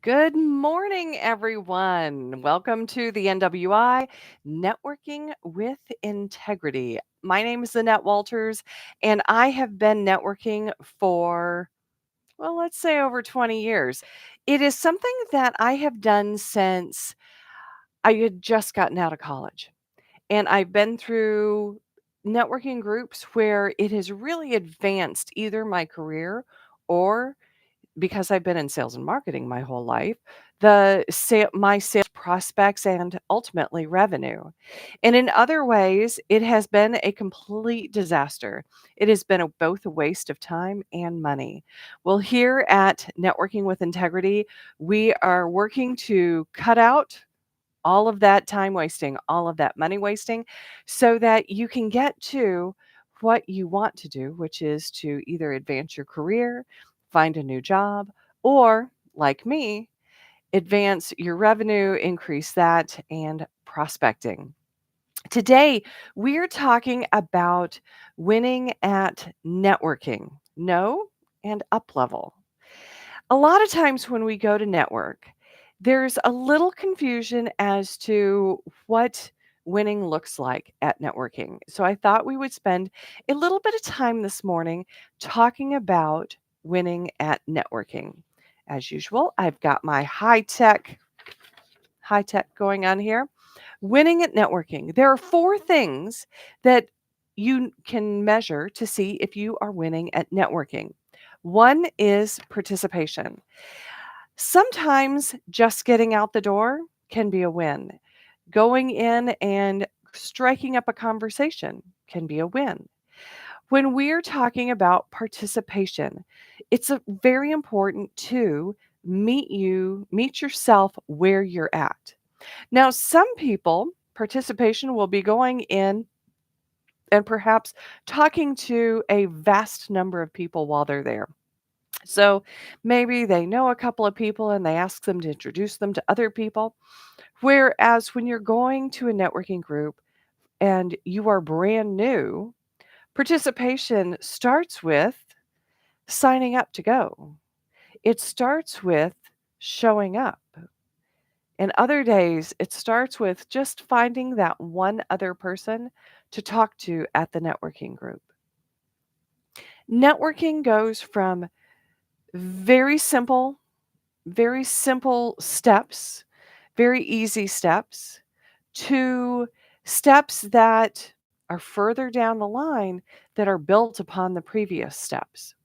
Good morning, everyone. Welcome to the NWI Networking with Integrity. My name is Annette Walters, and I have been networking for, well, let's say over 20 years. It is something that I have done since I had just gotten out of college. And I've been through networking groups where it has really advanced either my career or because I've been in sales and marketing my whole life, my sales prospects and ultimately revenue. And in other ways, it has been a complete disaster. It has been both a waste of time and money. Well, here at Networking with Integrity, we are working to cut out all of that time wasting, all of that money wasting, so that you can get to what you want to do, which is to either advance your career, find a new job, or, like me, advance your revenue, increase that, and prospecting. Today, we're talking about winning at networking, no and up level. A lot of times when we go to network, there's a little confusion as to what winning looks like at networking. So I thought we would spend a little bit of time this morning talking about winning at networking. As usual, I've got my high tech going on here. Winning at networking. There are four things that you can measure to see if you are winning at networking. One is participation. Sometimes just getting out the door can be a win. Going in and striking up a conversation can be a win. When we're talking about participation, it's very important to meet yourself where you're at. Now, some people, participation will be going in and perhaps talking to a vast number of people while they're there. So maybe they know a couple of people and they ask them to introduce them to other people. Whereas when you're going to a networking group and you are brand new, participation starts with signing up to go. It starts with showing up. And other days, it starts with just finding that one other person to talk to at the networking group. Networking goes from very simple, very simple steps, very easy steps, to steps that are further down the line that are built upon the previous steps.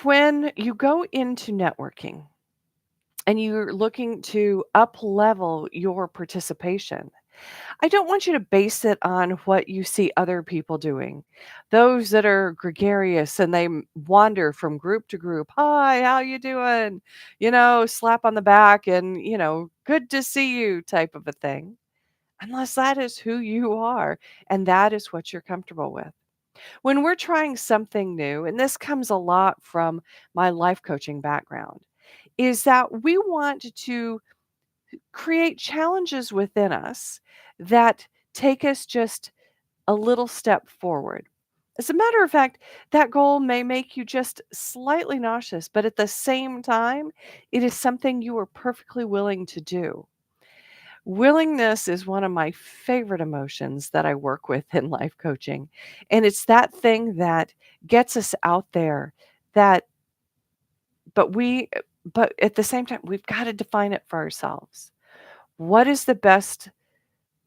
When you go into networking and you're looking to up level your participation, I don't want you to base it on what you see other people doing. Those that are gregarious and they wander from group to group. Hi, how you doing? Slap on the back and, good to see you type of a thing. Unless that is who you are and that is what you're comfortable with. When we're trying something new, and this comes a lot from my life coaching background, is that we want to create challenges within us that take us just a little step forward. As a matter of fact, that goal may make you just slightly nauseous, but at the same time, it is something you are perfectly willing to do. Willingness is one of my favorite emotions that I work with in life coaching. And it's that thing that gets us out there that but we but at the same time we've got to define it for ourselves. What is the best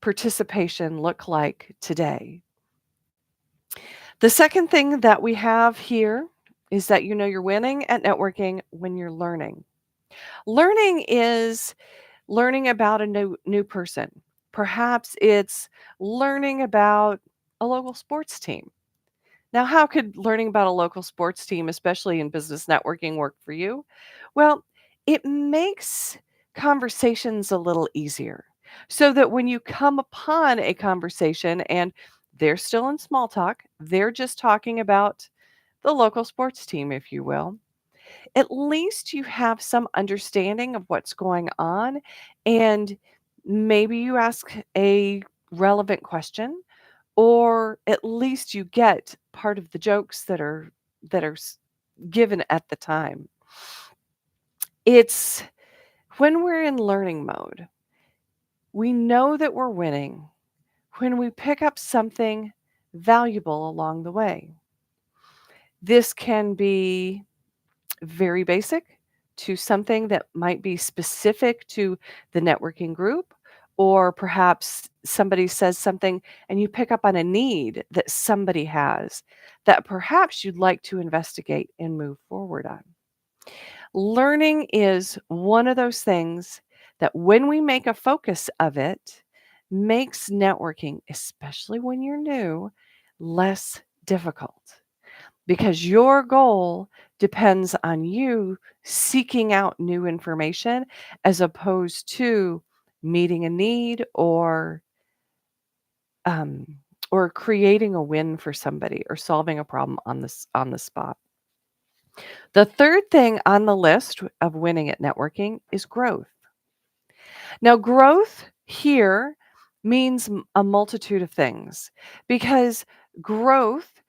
participation look like today? The second thing that we have here is that you're winning at networking when you're learning. Learning is learning about a new person. Perhaps it's learning about a local sports team. Now, how could learning about a local sports team, especially in business networking, work for you? Well, it makes conversations a little easier so that when you come upon a conversation and they're still in small talk, they're just talking about the local sports team, if you will, at least you have some understanding of what's going on. And maybe you ask a relevant question, or at least you get part of the jokes that are given at the time. It's when we're in learning mode, we know that we're winning when we pick up something valuable along the way. This can be very basic to something that might be specific to the networking group, or perhaps somebody says something and you pick up on a need that somebody has that perhaps you'd like to investigate and move forward on. Learning is one of those things that when we make a focus of it, makes networking, especially when you're new, less difficult because your goal depends on you seeking out new information as opposed to meeting a need um, or creating a win for somebody or solving a problem on the spot. The third thing on the list of winning at networking is growth. Now, growth here means a multitude of things because growth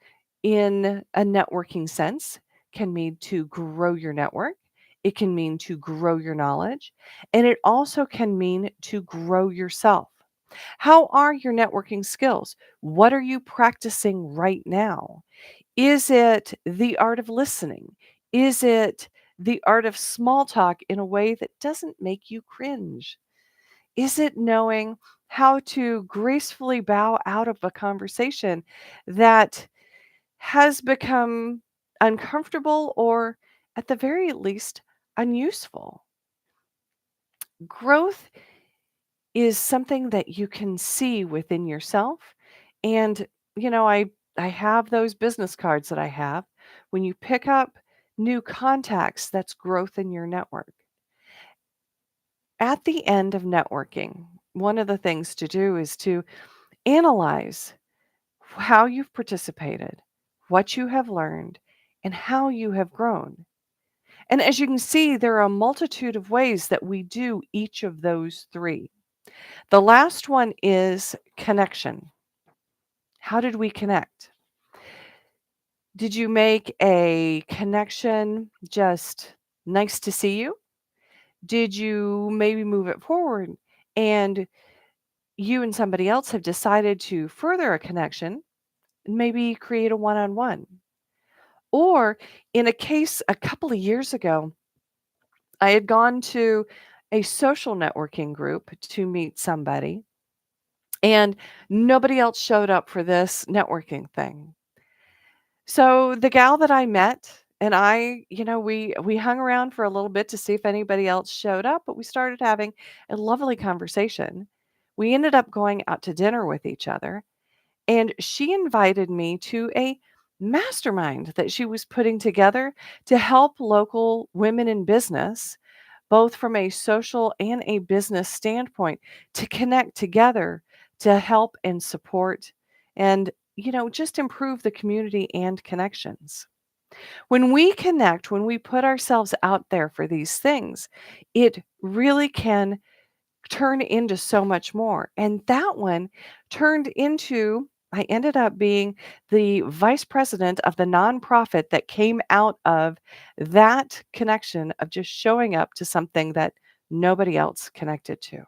in a networking sense can mean to grow your network, it can mean to grow your knowledge, and it also can mean to grow yourself. How are your networking skills? What are you practicing right now? Is it the art of listening? Is it the art of small talk in a way that doesn't make you cringe? Is it knowing how to gracefully bow out of a conversation that has become uncomfortable or, at the very least, unuseful? Growth is something that you can see within yourself. And, I have those business cards that I have. When you pick up new contacts, that's growth in your network. At the end of networking, one of the things to do is to analyze how you've participated, what you have learned, and how you have grown. And as you can see, there are a multitude of ways that we do each of those three. The last one is connection. How did we connect? Did you make a connection just nice to see you? Did you maybe move it forward and you and somebody else have decided to further a connection and maybe create a one on one? Or in a case a couple of years ago, I had gone to a social networking group to meet somebody, and nobody else showed up for this networking thing. So the gal that I met and I, we hung around for a little bit to see if anybody else showed up, but we started having a lovely conversation. We ended up going out to dinner with each other, and she invited me to a mastermind that she was putting together to help local women in business, both from a social and a business standpoint, to connect together to help and support and, just improve the community and connections. When we connect, when we put ourselves out there for these things, it really can turn into so much more. And that one turned into, I ended up being the vice president of the nonprofit that came out of that connection of just showing up to something that nobody else connected to.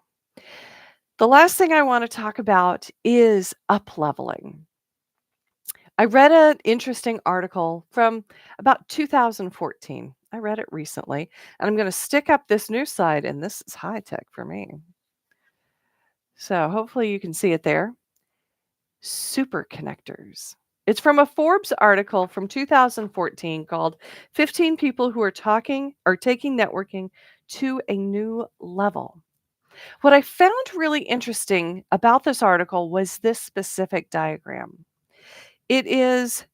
The last thing I want to talk about is up leveling. I read an interesting article from about 2014. I read it recently, and I'm going to stick up this new side, and this is high tech for me. So hopefully you can see it there. Super connectors. It's from a Forbes article from 2014 called 15 People Who Are Taking Networking to a New Level. What I found really interesting about this article was this specific diagram. It is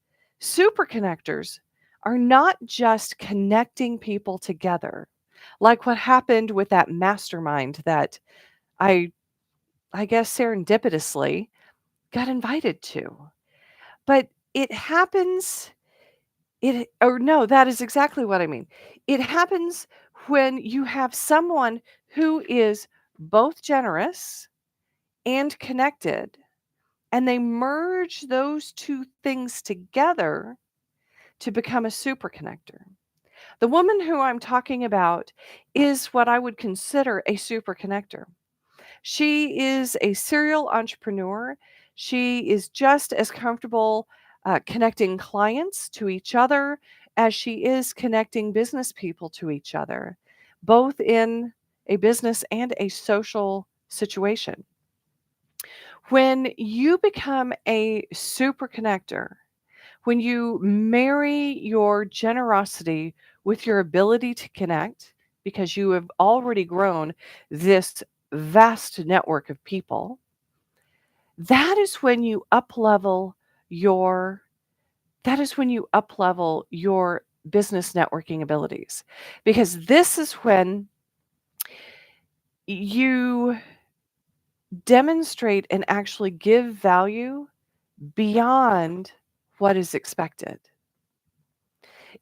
super connectors are not just connecting people together, like what happened with that mastermind that I I guess serendipitously got invited to. But it happens it or no, that is exactly what I mean. It happens when you have someone who is both generous and connected, and they merge those two things together to become a super connector. The woman who I'm talking about is what I would consider a super connector. She is a serial entrepreneur. She is just as comfortable connecting clients to each other as she is connecting business people to each other, both in a business and a social situation. When you become a super connector, when you marry your generosity with your ability to connect, because you have already grown this vast network of people, that is when you uplevel your that is when you uplevel your business networking abilities. Because this is when you demonstrate and actually give value beyond what is expected.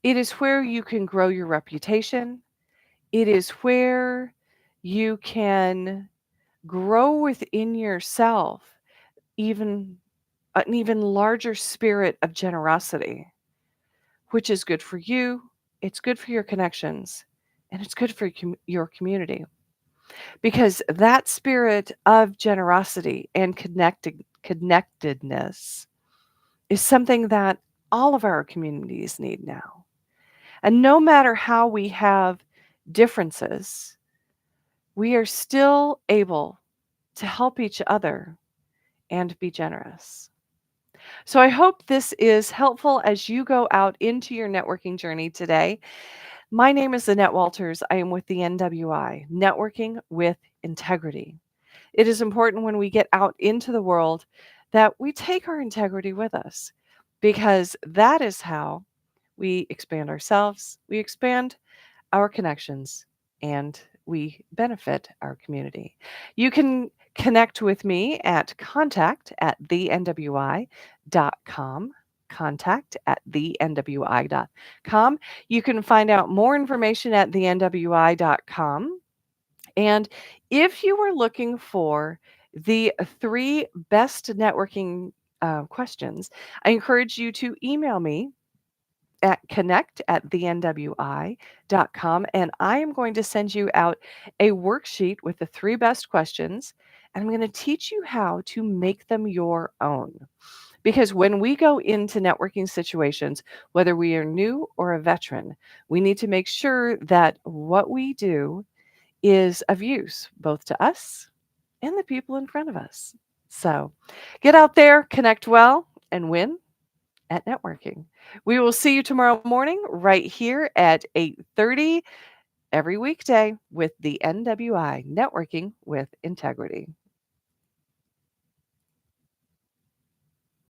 It is where you can grow your reputation. It is where you can grow within yourself even an even larger spirit of generosity, which is good for you, it's good for your connections, and it's good for your community. Because that spirit of generosity and connectedness is something that all of our communities need now. And no matter how we have differences, we are still able to help each other and be generous. So I hope this is helpful as you go out into your networking journey today. My name is Annette Walters. I am with the NWI, Networking with Integrity. It is important when we get out into the world that we take our integrity with us, because that is how we expand ourselves, we expand our connections, and we benefit our community. You can connect with me at contact@thenwi.com. Contact@thenwi.com. You can find out more information at thenwi.com. And if you are looking for the three best networking questions, I encourage you to email me at connect@thenwi.com, and I am going to send you out a worksheet with the three best questions, and I'm going to teach you how to make them your own. Because when we go into networking situations, whether we are new or a veteran, we need to make sure that what we do is of use both to us and the people in front of us. So get out there, connect well, and win at networking. We will see you tomorrow morning right here at 8:30 every weekday with the NWI Networking with Integrity.